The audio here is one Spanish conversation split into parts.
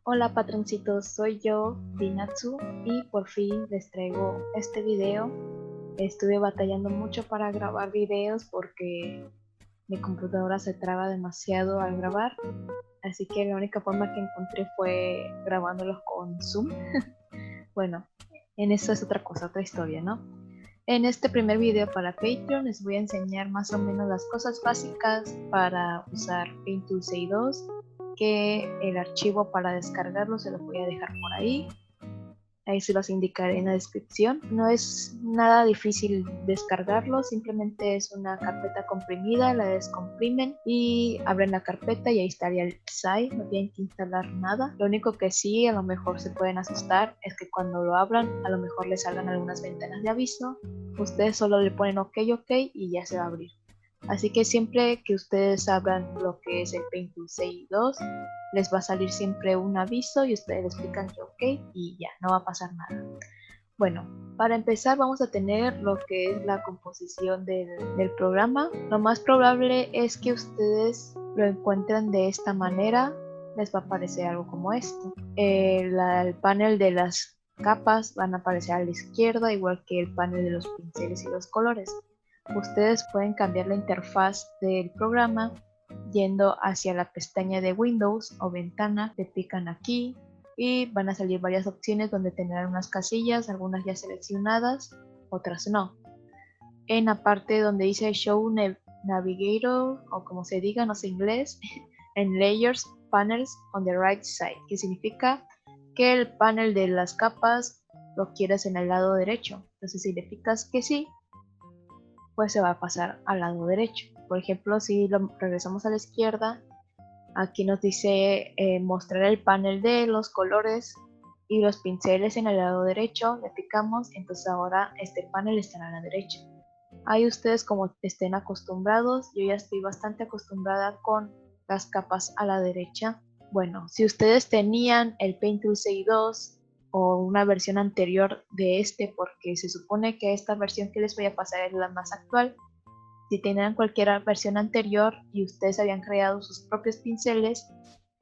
Hola patroncitos, soy yo, Dinatsu, y por fin les traigo este video. Estuve batallando mucho para grabar videos porque mi computadora se traba demasiado al grabar, así que la única forma que encontré fue grabándolos con Zoom. Bueno, en eso es otra cosa, otra historia, ¿no? En este primer video para Patreon les voy a enseñar más o menos las cosas básicas para usar Paint.tool 2, que el archivo para descargarlo se los voy a dejar por ahí. Ahí se los indicaré en la descripción. No es nada difícil descargarlo, simplemente es una carpeta comprimida, la descomprimen y abren la carpeta y ahí estaría el SAI, no tienen que instalar nada. Lo único que sí a lo mejor se pueden asustar es que cuando lo abran a lo mejor les salgan algunas ventanas de aviso. Ustedes solo le ponen OK y ya se va a abrir. Así que siempre que ustedes abran lo que es el Paint.tool 2, les va a salir siempre un aviso y ustedes le explican que OK y ya, no va a pasar nada. Bueno, para empezar vamos a tener lo que es la composición del programa. Lo más probable es que ustedes lo encuentren de esta manera. Les va a aparecer algo como esto. El panel de las capas van a aparecer a la izquierda, igual que el panel de los pinceles y los colores. Ustedes pueden cambiar la interfaz del programa yendo hacia la pestaña de Windows o ventana, le pican aquí y van a salir varias opciones donde tendrán unas casillas, algunas ya seleccionadas, otras no. En la parte donde dice Show Navigator, o como se diga, no sé inglés, en Layers Panels on the right side, que significa que el panel de las capas lo quieres en el lado derecho. Entonces si le picas que sí, pues se va a pasar al lado derecho. Por ejemplo, si lo regresamos a la izquierda, aquí nos dice mostrar el panel de los colores y los pinceles en el lado derecho. Le picamos, entonces ahora este panel estará a la derecha. Ahí ustedes como estén acostumbrados, yo ya estoy bastante acostumbrada con las capas a la derecha. Bueno, si ustedes tenían el Paint.tool 2 o una versión anterior de este, porque se supone que esta versión que les voy a pasar es la más actual, si tenían cualquier versión anterior y ustedes habían creado sus propios pinceles,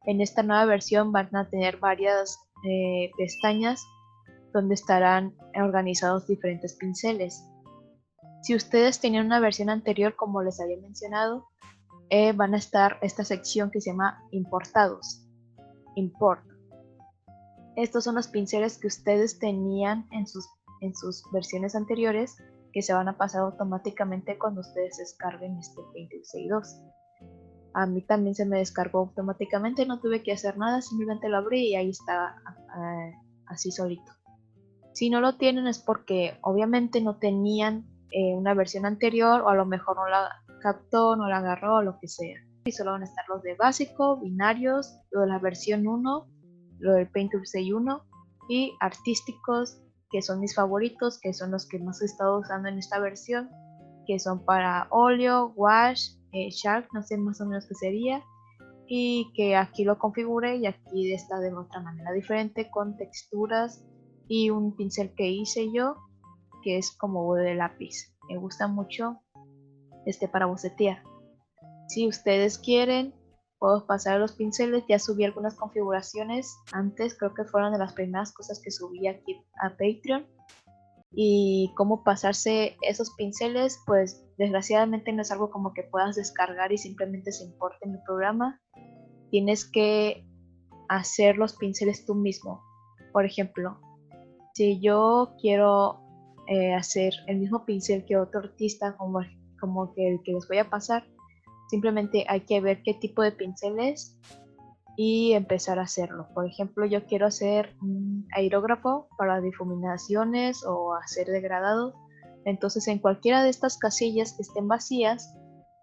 en esta nueva versión van a tener varias pestañas donde estarán organizados diferentes pinceles. Si ustedes tenían una versión anterior, como les había mencionado, van a estar esta sección que se llama importados, import. Estos son los pinceles que ustedes tenían en sus versiones anteriores, que se van a pasar automáticamente cuando ustedes descarguen este Paint.tool 2. A mí también se me descargó automáticamente, no tuve que hacer nada, simplemente lo abrí y ahí está así solito. Si no lo tienen es porque obviamente no tenían una versión anterior, o a lo mejor no la captó, no la agarró o lo que sea. Y solo van a estar los de básico, binarios, lo de la versión 1, lo del Paint.tool 1 y artísticos, que son mis favoritos, que son los que más he estado usando en esta versión, que son para óleo, wash, shark, no sé más o menos qué sería, y que aquí lo configure y aquí está de otra manera diferente con texturas y un pincel que hice yo que es como de lápiz. Me gusta mucho para bocetear. Si ustedes quieren, puedo pasar los pinceles. Ya subí algunas configuraciones antes, creo que fueron de las primeras cosas que subí aquí a Patreon. Y cómo pasarse esos pinceles, pues desgraciadamente no es algo como que puedas descargar y simplemente se importe en el programa. Tienes que hacer los pinceles tú mismo. Por ejemplo, si yo quiero hacer el mismo pincel que otro artista, como que el que les voy a pasar, simplemente hay que ver qué tipo de pincel es y empezar a hacerlo. Por ejemplo, yo quiero hacer un aerógrafo para difuminaciones o hacer degradados. Entonces, en cualquiera de estas casillas que estén vacías,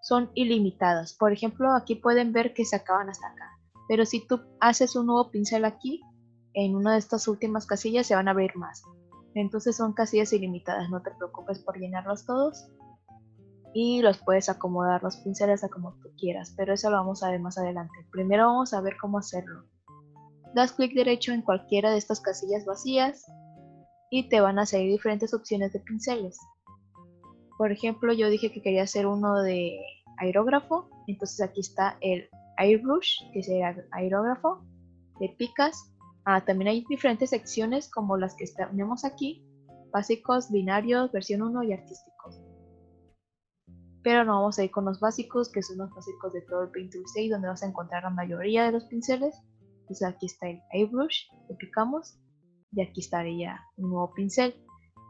son ilimitadas. Por ejemplo, aquí pueden ver que se acaban hasta acá. Pero si tú haces un nuevo pincel aquí, en una de estas últimas casillas se van a abrir más. Entonces son casillas ilimitadas, no te preocupes por llenarlos todos. Y los puedes acomodar los pinceles a como tú quieras, pero eso lo vamos a ver más adelante. Primero vamos a ver cómo hacerlo. Das clic derecho en cualquiera de estas casillas vacías y te van a salir diferentes opciones de pinceles. Por ejemplo, yo dije que quería hacer uno de aerógrafo, entonces aquí está el airbrush, que será aerógrafo, le picas. También hay diferentes secciones como las que tenemos aquí: básicos, binarios, versión 1 y artísticos. Pero no vamos a ir con los básicos, que son los básicos de todo el Paint Tool 6, donde vas a encontrar la mayoría de los pinceles. Entonces aquí está el airbrush, le picamos y aquí estaría un nuevo pincel.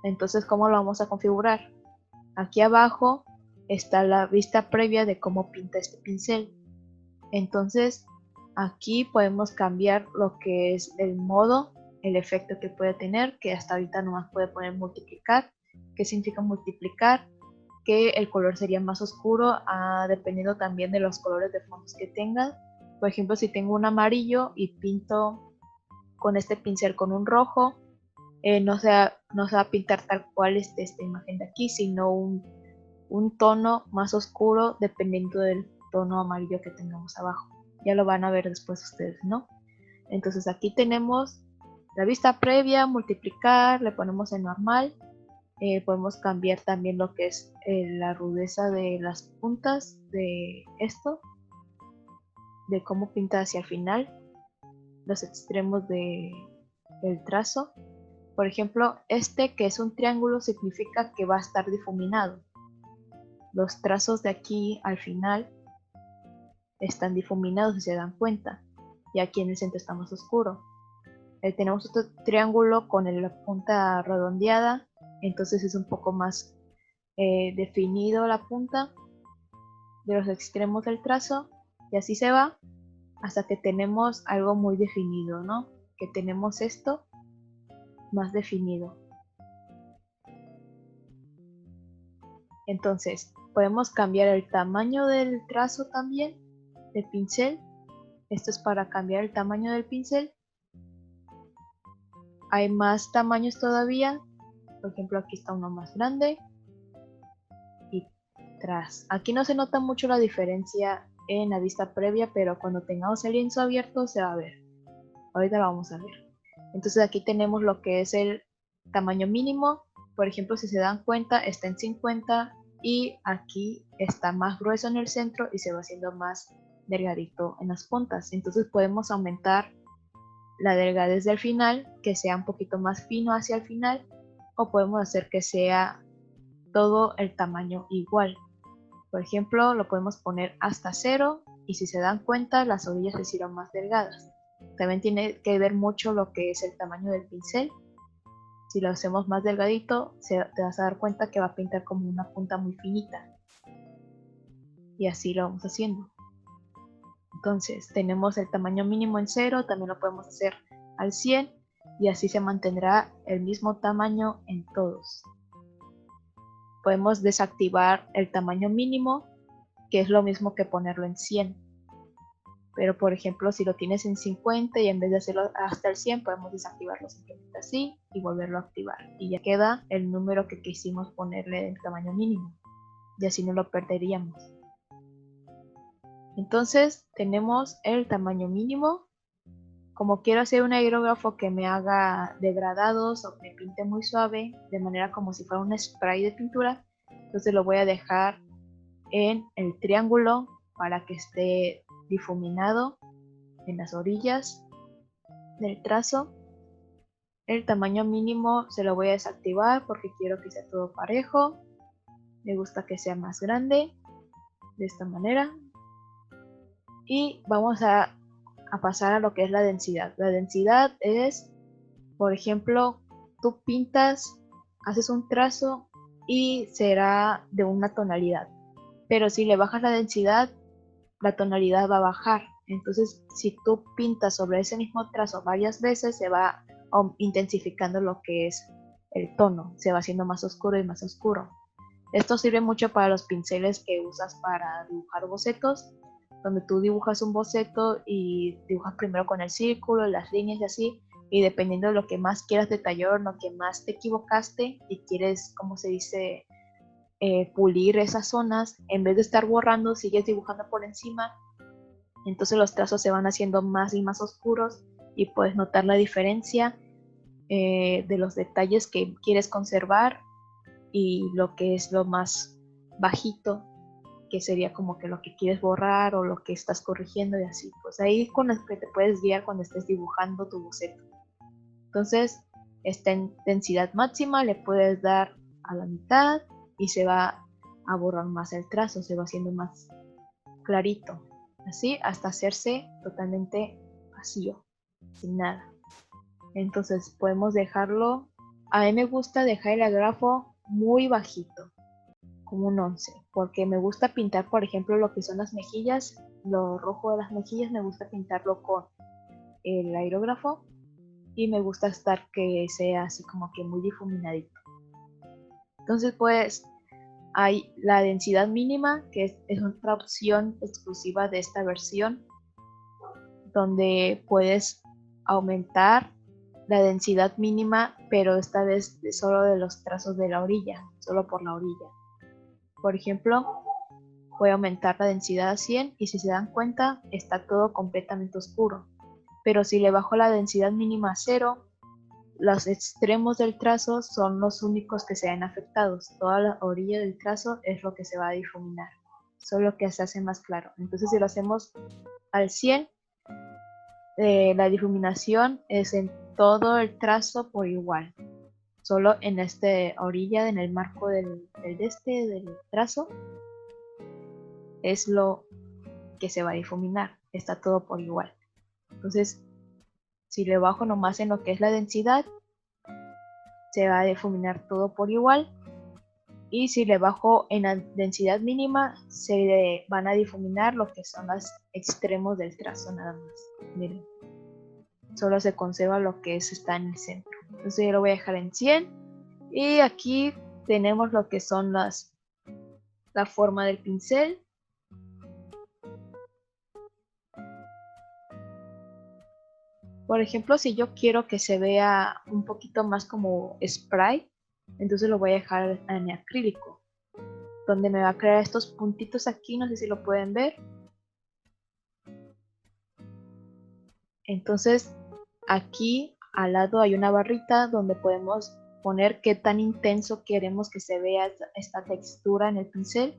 Entonces, ¿cómo lo vamos a configurar? Aquí abajo está la vista previa de cómo pinta este pincel. Entonces aquí podemos cambiar lo que es el modo, el efecto que puede tener, que hasta ahorita nomás puede poner multiplicar. ¿Qué significa multiplicar? Que el color sería más oscuro, dependiendo también de los colores de fondos que tenga. Por ejemplo, si tengo un amarillo y pinto con este pincel con un rojo, no se va a pintar tal cual esta imagen de aquí, sino un tono más oscuro dependiendo del tono amarillo que tengamos abajo. Ya lo van a ver después ustedes, ¿no? Entonces aquí tenemos la vista previa, multiplicar, le ponemos en normal. Podemos cambiar también lo que es la rudeza de las puntas de esto, de cómo pinta hacia el final, los extremos del trazo. Por ejemplo, este que es un triángulo significa que va a estar difuminado. Los trazos de aquí al final están difuminados, si se dan cuenta, y aquí en el centro está más oscuro. Tenemos otro triángulo con la punta redondeada, entonces es un poco más definido la punta de los extremos del trazo, y así se va hasta que tenemos algo muy definido, ¿no? Que tenemos esto más definido. Entonces podemos cambiar el tamaño del trazo también, del pincel. Esto es para cambiar el tamaño del pincel. Hay más tamaños todavía. Por ejemplo, aquí está uno más grande. Y tras. Aquí no se nota mucho la diferencia en la vista previa, pero cuando tengamos el lienzo abierto se va a ver. Ahorita lo vamos a ver. Entonces aquí tenemos lo que es el tamaño mínimo. Por ejemplo, si se dan cuenta, está en 50 y aquí está más grueso en el centro y se va haciendo más delgadito en las puntas. Entonces podemos aumentar la delgadez del final, que sea un poquito más fino hacia el final, o podemos hacer que sea todo el tamaño igual. Por ejemplo, lo podemos poner hasta 0 y si se dan cuenta, las orillas se hicieron más delgadas. También tiene que ver mucho lo que es el tamaño del pincel. Si lo hacemos más delgadito, te vas a dar cuenta que va a pintar como una punta muy finita. Y así lo vamos haciendo. Entonces tenemos el tamaño mínimo en 0, también lo podemos hacer al 100 y así se mantendrá el mismo tamaño en todos. Podemos desactivar el tamaño mínimo, que es lo mismo que ponerlo en 100. Pero por ejemplo, si lo tienes en 50 y en vez de hacerlo hasta el 100, podemos desactivarlo simplemente así y volverlo a activar. Y ya queda el número que quisimos ponerle del tamaño mínimo. Y así no lo perderíamos. Entonces tenemos el tamaño mínimo. Como quiero hacer un aerógrafo que me haga degradados o que me pinte muy suave, de manera como si fuera un spray de pintura, entonces lo voy a dejar en el triángulo para que esté difuminado en las orillas del trazo. El tamaño mínimo se lo voy a desactivar porque quiero que sea todo parejo. Me gusta que sea más grande, de esta manera. Y vamos a pasar a lo que es la densidad. La densidad es, por ejemplo, tú pintas, haces un trazo y será de una tonalidad. Pero si le bajas la densidad, la tonalidad va a bajar. Entonces, si tú pintas sobre ese mismo trazo varias veces, se va intensificando lo que es el tono. Se va haciendo más oscuro y más oscuro. Esto sirve mucho para los pinceles que usas para dibujar bocetos, donde tú dibujas un boceto y dibujas primero con el círculo, las líneas y así, y dependiendo de lo que más quieras detallar, lo que más te equivocaste y quieres, como se dice, pulir esas zonas, en vez de estar borrando, sigues dibujando por encima, entonces los trazos se van haciendo más y más oscuros y puedes notar la diferencia de los detalles que quieres conservar y lo que es lo más bajito que sería como que lo que quieres borrar o lo que estás corrigiendo y así. Pues ahí con lo que te puedes guiar cuando estés dibujando tu boceto. Entonces, esta densidad máxima le puedes dar a la mitad y se va a borrar más el trazo, se va haciendo más clarito, así hasta hacerse totalmente vacío, sin nada. Entonces podemos dejarlo, a mí me gusta dejar el agrafo muy bajito, como un 11, porque me gusta pintar, por ejemplo, lo que son las mejillas, lo rojo de las mejillas me gusta pintarlo con el aerógrafo y me gusta estar que sea así como que muy difuminadito. Entonces pues hay la densidad mínima, que es otra opción exclusiva de esta versión, donde puedes aumentar la densidad mínima, pero esta vez solo de los trazos de la orilla, solo por la orilla. Por ejemplo, voy a aumentar la densidad a 100 y si se dan cuenta está todo completamente oscuro. Pero si le bajo la densidad mínima a 0, los extremos del trazo son los únicos que se ven afectados. Toda la orilla del trazo es lo que se va a difuminar, solo que se hace más claro. Entonces si lo hacemos al 100, la difuminación es en todo el trazo por igual. Solo en esta orilla, en el marco del trazo, es lo que se va a difuminar. Está todo por igual. Entonces, si le bajo nomás en lo que es la densidad, se va a difuminar todo por igual. Y si le bajo en la densidad mínima, se le van a difuminar lo que son los extremos del trazo nada más. Miren, solo se conserva lo que está en el centro. Entonces yo lo voy a dejar en 100. Y aquí tenemos lo que son la forma del pincel. Por ejemplo, si yo quiero que se vea un poquito más como spray, entonces lo voy a dejar en acrílico, donde me va a crear estos puntitos aquí, no sé si lo pueden ver. Entonces aquí al lado hay una barrita donde podemos poner qué tan intenso queremos que se vea esta textura en el pincel.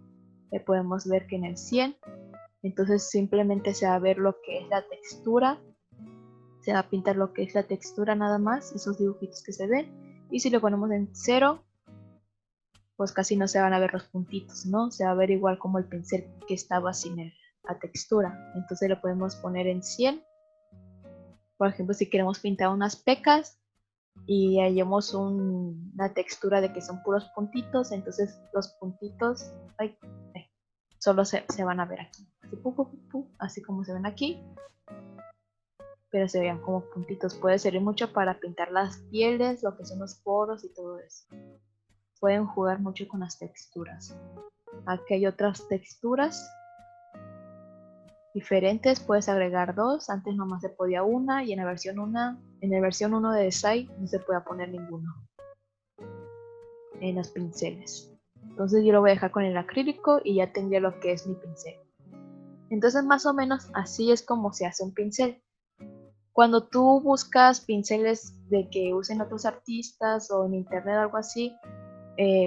Le podemos ver que en el 100, entonces simplemente se va a ver lo que es la textura. Se va a pintar lo que es la textura nada más, esos dibujitos que se ven. Y si lo ponemos en 0, pues casi no se van a ver los puntitos, ¿no? Se va a ver igual como el pincel que estaba sin la textura. Entonces lo podemos poner en 100. Por ejemplo, si queremos pintar unas pecas y hallamos una textura de que son puros puntitos, entonces los puntitos solo se van a ver aquí. Así como se ven aquí. Pero se vean como puntitos. Puede servir mucho para pintar las pieles, lo que son los poros y todo eso. Pueden jugar mucho con las texturas. Aquí hay otras texturas diferentes, puedes agregar 2, antes nomás se podía una y en la versión 1 de Desai no se puede poner ninguno en los pinceles. Entonces yo lo voy a dejar con el acrílico y ya tendría lo que es mi pincel. Entonces más o menos así es como se hace un pincel. Cuando tú buscas pinceles de que usen otros artistas o en internet o algo así,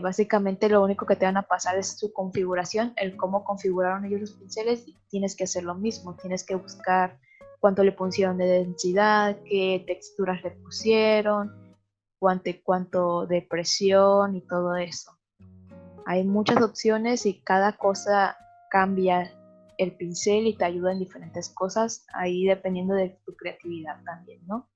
básicamente lo único que te van a pasar es su configuración, el cómo configuraron ellos los pinceles, y tienes que hacer lo mismo, tienes que buscar cuánto le pusieron de densidad, qué texturas le pusieron, cuánto de presión y todo eso. Hay muchas opciones y cada cosa cambia el pincel y te ayuda en diferentes cosas, ahí dependiendo de tu creatividad también, ¿no?